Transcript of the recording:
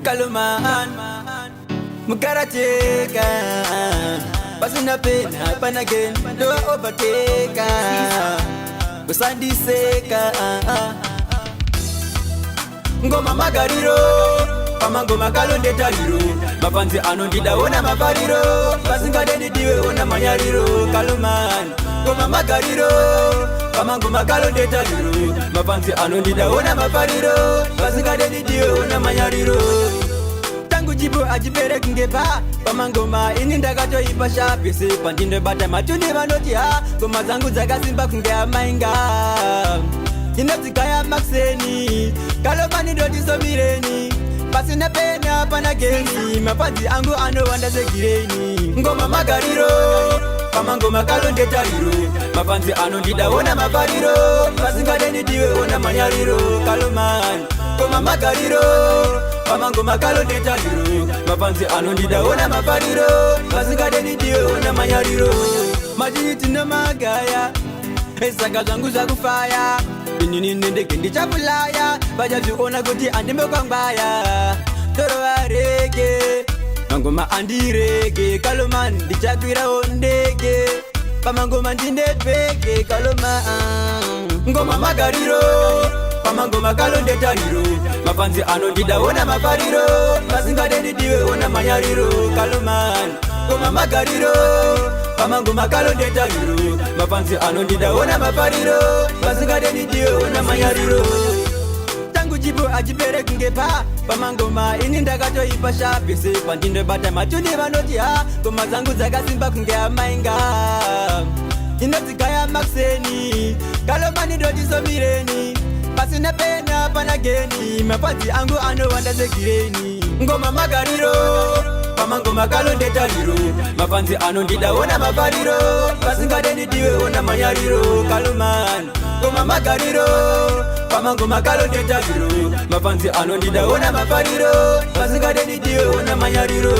Kaluman Mukarateka Pasina pena panagain Do overtake Busandi seka Ngoma magariro Pamangoma kalonde tariro Mapanzi anondida ona mafariro Pasinga deni diwe ona manyariro Kaluman Ngoma magariro Pamangoma kalonde tariro Mapanzi anondida ona mafariro Pasinga deni diwe ona manyariro Tangu jibu ajibere kungepa Pamangoma ininda gato ipasha Pese pandinde bata machuni manotia Goma zangu zaga simba kungea mainga Inatikaya makseni Kalomani dodi somireni Pasina pena panageni Mapanzi angu ano wanda zekireni Ngoma magariro Pamangoma kalonde tariro Mapanzi ano ndida ona mafariro Pasinga deni diwe ona manyariro Kalomani Ngoma magariro Pamangoma kalonde tariro Mapanzi ano ndida ona mafariro Pasinga deni diwe ona manyariro Majiti na magaya Esanga zangu za kufaya Nini ndeke ndichapulaya Bajajuona kuti andimbe kwa mbaya Toro wa rege Mangoma andirege Kalomani ndichakwira ondege Pamangoma ndindepeke Kalomani Ngoma magariro Pamangoma kalonde tariro Mapanzi ano ndidaona mafariro Pasinga deni diwe ona manyariro Kalomani Ngoma magariro Pamangoma kalonde tariro Mapanzi ano ndidaona mafariro Pasinga deni diwe ona manyariro Tangu jibu ajibere kungepa Pamangoma ininda gato ipasha Pese pandinde bata machuni manotia Goma zangu zaga simba kungea mainga Inatikaya makseni Kalomani dodi somireni Pasina pena panageni Mapanzi angu ano wanda zekireni Ngoma magariro Pamangoma kalonde tariro Mapanzi ano ndidaona mafariro Pasinga deni diwe ona manyariro Kalomani Ngoma magariro Pamangoma kalonde tariro Mapanzi ano ndidaona mafariro Pasinga deni diwe ona manyariro